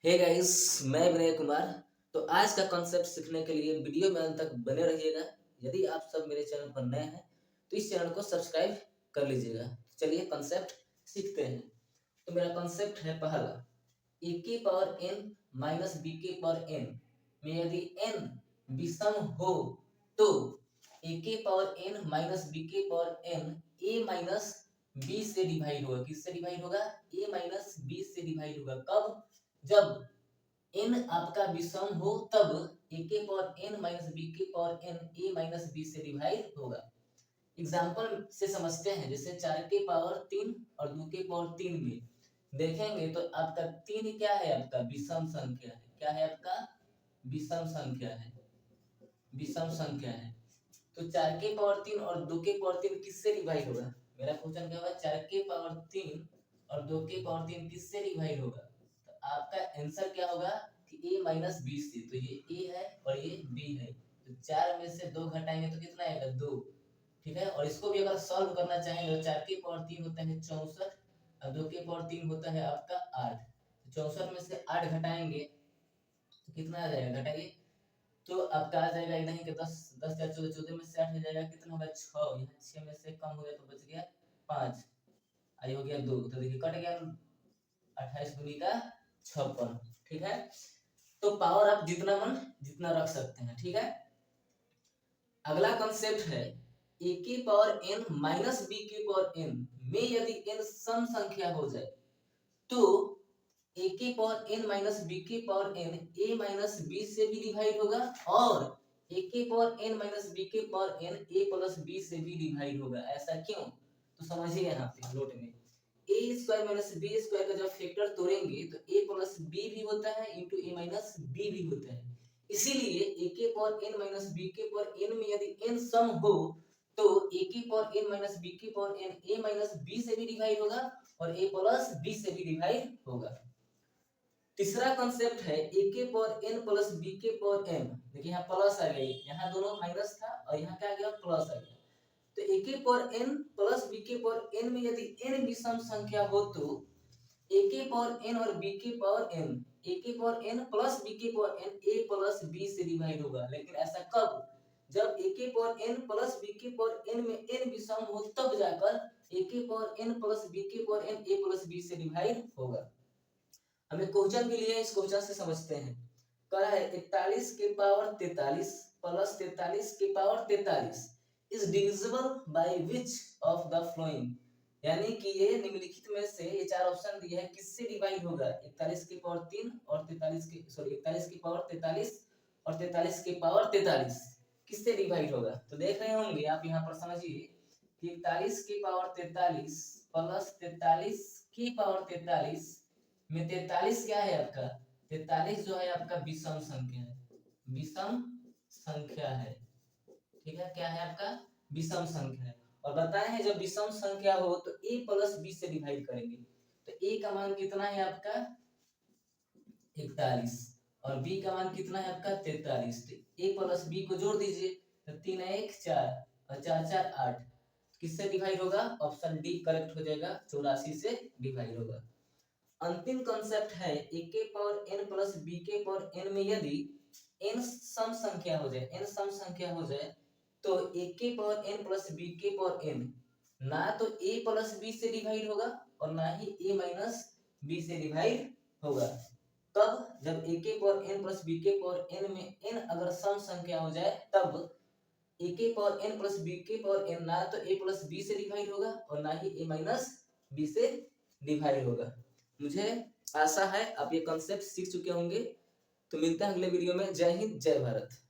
Hey guys, मैं विनय कुमार। तो आज का कॉन्सेप्ट सीखने के लिए वीडियो में अंत तक बने रहिएगा। यदि आप सब मेरे चैनल पर नए हैं तो इस चैनल को सब्सक्राइब कर लीजिएगा। चलिए कॉन्सेप्ट सीखते हैं। तो मेरा कॉन्सेप्ट है पहला, ए के पावर एन माइनस बी के पावर एन में यदि एन विषम हो तो ए के पावर एन माइनस बी के power N A minus B से डिवाइड होगा। किससे डिवाइड होगा? ए माइनस बी से डिवाइड होगा। कब? जब n आपका विषम हो तब a के पावर n माइनस बी के power n a minus B से डिवाइड होगा। एग्जाम्पल से समझते हैं। जैसे 4 के पावर 3 और 2 के पावर 3 में देखेंगे तो आपका 3 क्या है? आपका विषम संख्या है। क्या है आपका? विषम संख्या है। विषम संख्या है। तो 4 के पावर 3 और 2 के पावर 3 किससे डिवाइड होगा? मेरा क्वेश्चन क्या होगा? 4 के पावर 3 और 2 के पावर 3 किससे डिवाइड होगा? तो आपका आंसर क्या होगा कि a माइनस बी से। तो ये a है और ये b है। तो 4 में से 2 घटाएंगे तो कितना आएगा? 2। ठीक है। और इसको भी अगर सॉल्व करना चाहेंगे तो 4 के पावर 3 होता है 64 और 2 के पावर 3 होता है आपका 8। तो 64 में से 8 घटाएंगे तो कितना आ जाएगा? घटाइए तो आपका आ जाएगा नहीं कि 10 10 या 14, 14 में से 8 हो जाएगा कितना होगा? 6। यहाँ 6 में से कम हो गया तो बच गया 5। आई हो गया 2। तो देखिए कट गया 28 दूनी का 56। ठीक है। तो पावर आप जितना मन जितना रख सकते हैं। ठीक है। अगला कंसेप्ट है ए की पावर n माइनस बी की पावर n में यदि n सम संख्या हो जाए तो a के पावर n माइनस बी के power n a minus B से भी डिवाइड होगा और a के पावर n माइनस बी के power n a plus b से भी डिवाइड होगा। ऐसा क्यों? तो समझिए यहाँ पे नोट में ए स्क्वायर माइनस बी स्क्वायर का जब फैक्टर तोड़ेंगे तो a प्लस बी भी होता है इंटू ए माइनस बी भी होता है। इसीलिए a के पावर n माइनस बी के पावर n में यदि n सम हो तो a के पावर n माइनस बी के power n a minus B से भी डिवाइड होगा और a प्लस b से भी डिवाइड होगा। तीसरा कंसेप्ट है a के पावर n प्लस b के पावर n। देखिए यहाँ प्लस आ गई, यहाँ दोनों माइनस था और यहाँ क्या आ गया? प्लस आ गया। तो a के पावर n प्लस b के पावर n में यदि n विषम संख्या हो तो a के पावर n और b के पावर n a के पावर n प्लस b के power n a plus b से डिवाइड होगा। लेकिन ऐसा कब? जब a के पावर n प्लस b के पावर n में n विषम हो तब जाकर a के पावर n प्लस b के power n a plus b से डिवाइड होगा। हमें क्वेश्चन के लिए इस क्वेश्चन से समझते हैं। कह रहा है 41 के पावर 43 प्लस 43 के power 43 is divisible by which of the flowing. यानी कि ये निम्नलिखित में से ये चार ऑप्शन दिए हैं, किससे डिवाइड होगा? 41 के पावर 3 और 43 के 41 के पावर 43 और 43 के पावर 43 किससे डिवाइड होगा? तो देख रहे होंगे आप यहाँ पर, समझिए कि 41 के पावर 43 प्लस 43 की पावर 43 में 43 क्या है आपका? 43 जो है आपका विषम संख्या है। विषम संख्या है। ठीक है। क्या है आपका? विषम संख्या है। और बताए हैं जब विषम संख्या हो तो a प्लस b से डिवाइड करेंगे। तो a का मान कितना है आपका? 41 और b का मान कितना है आपका? 43। तो a प्लस b को जोड़ दीजिए तो 3 1 4 और 4 4 8 किससे डिवाइड होगा? ऑप्शन डी करेक्ट हो जाएगा, 84 से डिवाइड होगा। अंतिम कंसेप्ट है a के पावर n प्लस b के पावर n में यदि n सम संख्या हो जाए, n सम संख्या हो जाए तो a के पावर n प्लस b के पावर n ना तो a प्लस b से डिवाइड होगा और ना ही a माइनस b से डिवाइड होगा। कब? जब a के पावर n प्लस b के पावर n में n अगर सम संख्या हो जाए तब a के पावर n प्लस b के पावर n ना तो a प्लस b से डिवाइड होगा और ना ही a माइनस b से डिवाइड होगा। मुझे आशा है आप ये कॉन्सेप्ट सीख चुके होंगे। तो मिलते हैं अगले वीडियो में। जय हिंद, जय भारत।